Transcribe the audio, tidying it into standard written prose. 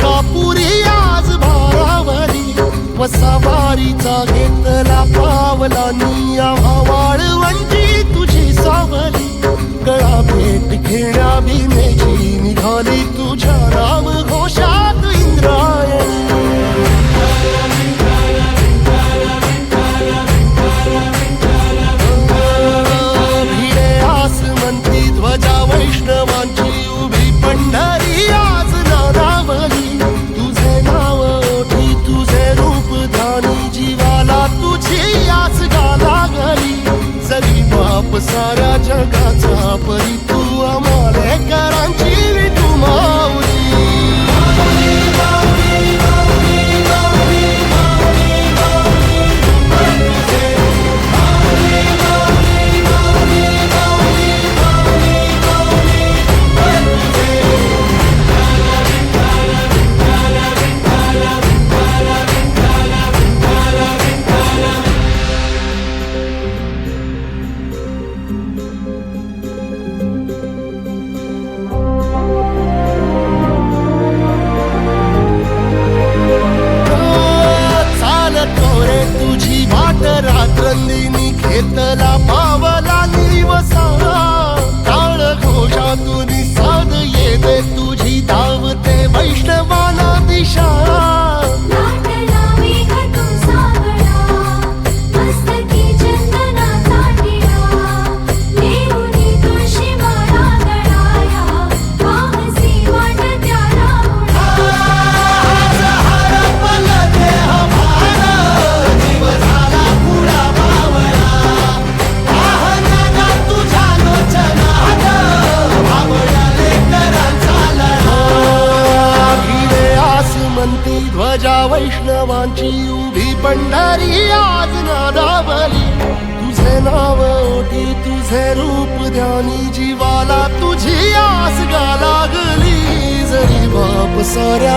तुळजापुरी आज भारावली, वसावारीचा घेतला पावला निया वाळवंटी तुझी सावली. गळा भेट घेण्या भीमेची निघाली तुझ्या राम घोषात इंद्रायणी. भिडे आसमंती ध्वजा वैष्णवांची उभी पंढरी आज नादावली. तुझे नाव ओठी तुझे रूप ध्यानी जीवाला तुझी आस गाला गली. जरी बाप साऱ्या जगाचा परी तू आमालेकरांची विठू माऊली. तुझी वाट रात्रंदिनी घेतला पावला निवसा. काळ घोषातून साध येते तुझी धावते वैष्णवाला दिशा. ध्वजा वैष्णवांची उभी पंढरी आज नादावली. तुझे नाव ओठी तुझे रूप ध्यानी जीवाला तुझी आस गा लागली. जरी बाप साऱ्या